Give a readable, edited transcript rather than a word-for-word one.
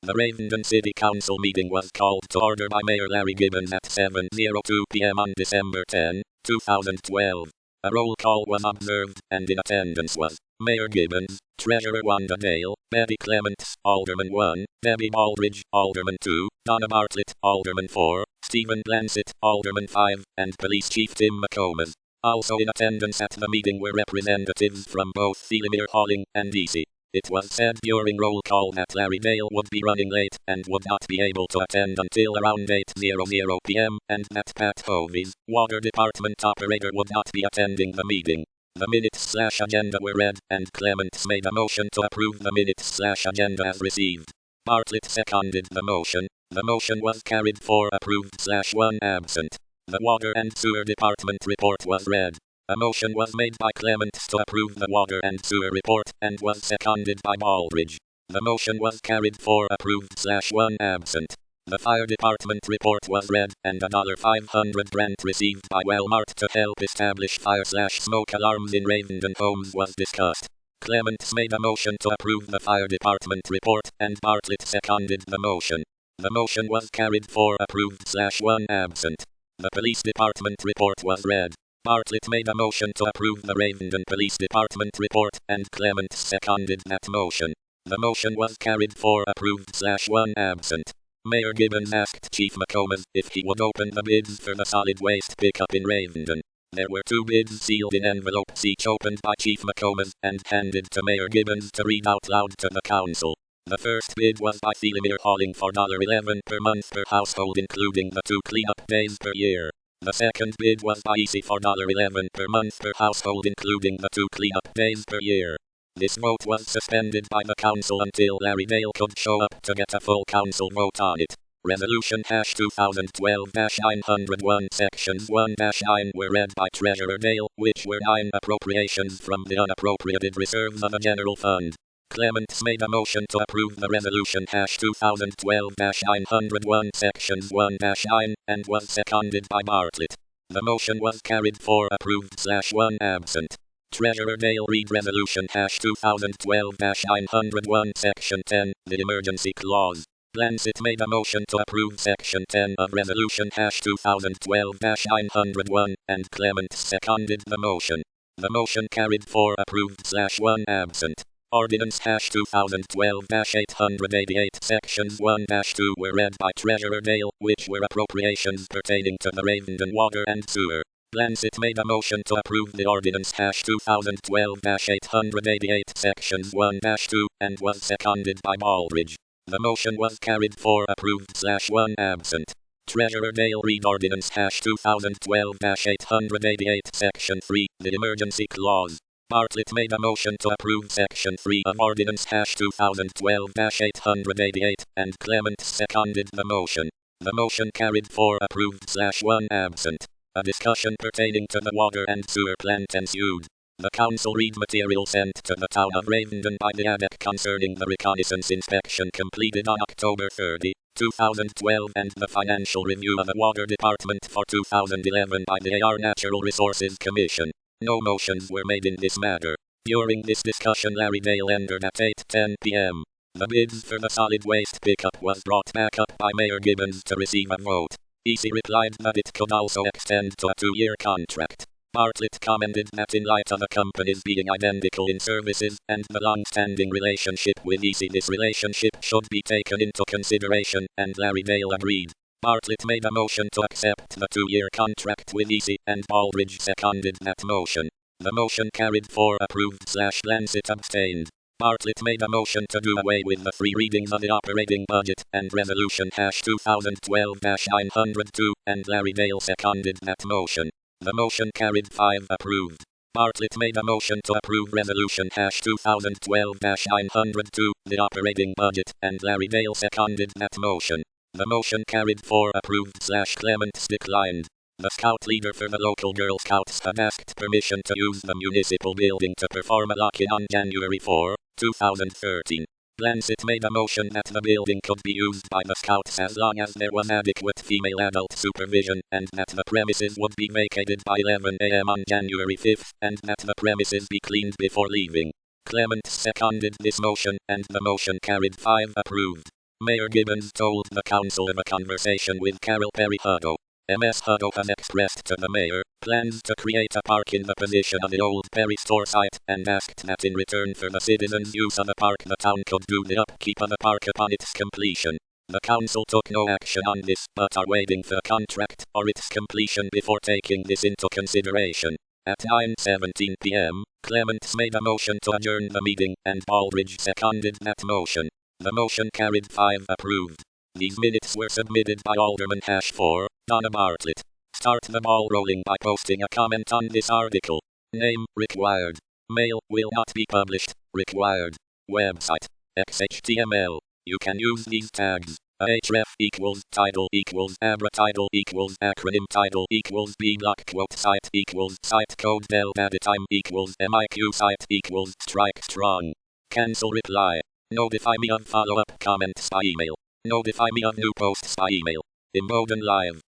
The Ravenden City Council meeting was called to order by Mayor Larry Gibbons at 7:02 p.m. on December 10, 2012. A roll call was observed, and in attendance was Mayor Gibbons, Treasurer Wanda Dale, Betty Clements, Alderman 1, Debbie Baldridge, Alderman 2, Donna Bartlett, Alderman 4, Stephen Blansett, Alderman 5, and Police Chief Tim McComas. Also in attendance at the meeting were representatives from both Sealimere Halling and EC. It was said during roll call that Larry Dale would be running late and would not be able to attend until around 8:00 p.m. and that Pat Hovies, Water Department operator, would not be attending the meeting. The minutes/agenda were read, and Clements made a motion to approve the minutes/agenda as received. Bartlett seconded the motion. The motion was carried 4 approved/1 absent. The Water and Sewer Department report was read. A motion was made by Clements to approve the Water and Sewer report, and was seconded by Baldridge. The motion was carried 4 approved/1 absent. The Fire Department report was read, and a $500 grant received by Wellmart to help establish fire/smoke alarms in Ravenden homes was discussed. Clements made a motion to approve the Fire Department report, and Bartlett seconded the motion. The motion was carried 4 approved/1 absent. The Police Department report was read. Bartlett made a motion to approve the Ravenden Police Department report, and Clements seconded that motion. The motion was carried 4 approved/1 absent. Mayor Gibbons asked Chief McComas if he would open the bids for the solid waste pickup in Ravenden. There were 2 bids sealed in envelopes, each opened by Chief McComas and handed to Mayor Gibbons to read out loud to the council. The first bid was by Sealimere Halling for $11 per month per household, including the 2 cleanup days per year. The second bid was by EC for $11 per month per household, including the 2 cleanup days per year. This vote was suspended by the council until Larry Dale could show up to get a full council vote on it. Resolution #2012-901 Sections 1-9 were read by Treasurer Dale, which were 9 appropriations from the unappropriated reserves of the general fund. Clements made a motion to approve the resolution #2012-901 Sections 1-9, and was seconded by Bartlett. The motion was carried 4 approved/1 absent. Treasurer Dale read resolution #2012-901 Section 10, the emergency clause. Blansett made a motion to approve Section 10 of resolution #2012-901, and Clements seconded the motion. The motion carried 4 approved/1 absent. Ordinance #2012-888 Sections 1-2 were read by Treasurer Dale, which were appropriations pertaining to the Ravenden Water and Sewer. Blansett made a motion to approve the ordinance #2012-888 Sections 1-2, and was seconded by Baldridge. The motion was carried 4 approved/1 absent. Treasurer Dale read ordinance #2012-888 Section 3, the emergency clause. Bartlett made a motion to approve Section 3 of Ordinance #2012-888, and Clements seconded the motion. The motion carried 4 approved/1 absent. A discussion pertaining to the water and sewer plant ensued. The council read material sent to the town of Ravenden by the ADEC concerning the reconnaissance inspection completed on October 30, 2012, and the financial review of the Water Department for 2011 by the AR Natural Resources Commission. No motions were made in this matter. During this discussion, Larry Dale entered at 8:10 p.m. The bids for the solid waste pickup was brought back up by Mayor Gibbons to receive a vote. EC replied that it could also extend to a 2-year contract. Bartlett commented that in light of the companies being identical in services, and the long-standing relationship with EC, this relationship should be taken into consideration, and Larry Dale agreed. Bartlett made a motion to accept the 2-year contract with EC, and Baldridge seconded that motion. The motion carried 4 approved/Blansett abstained. Bartlett made a motion to do away with the 3 readings of the operating budget and resolution #2012-902, and Larry Dale seconded that motion. The motion carried 5 approved. Bartlett made a motion to approve resolution #2012-902, the operating budget, and Larry Dale seconded that motion. The motion carried 4 approved/Clements declined. The scout leader for the local Girl Scouts had asked permission to use the municipal building to perform a lock-in on January 4, 2013. Blansett made a motion that the building could be used by the Scouts as long as there was adequate female adult supervision, and that the premises would be vacated by 11 a.m. on January 5, and that the premises be cleaned before leaving. Clements seconded this motion, and the motion carried 5 approved. Mayor Gibbons told the council of a conversation with Carol Perry Hutto. MS Hutto has expressed to the mayor plans to create a park in the position of the old Perry store site and asked that in return for the citizens' use of the park the town could do the upkeep of the park upon its completion. The council took no action on this but are waiting for the contract or its completion before taking this into consideration. At 9:17 p.m., Clements made a motion to adjourn the meeting and Baldridge seconded that motion. The motion carried 5 approved. These minutes were submitted by Alderman Hash 4, Donna Bartlett. Start the ball rolling by posting a comment on this article. Name required. Mail will not be published. Required. Website. XHTML. You can use these tags. Ahref equals title equals abra title equals acronym title equals bblock quote site equals site code del data time equals miq site equals strike strong. Cancel reply. Notify me of follow-up comments by email. Notify me of new posts by email. Emoden Live.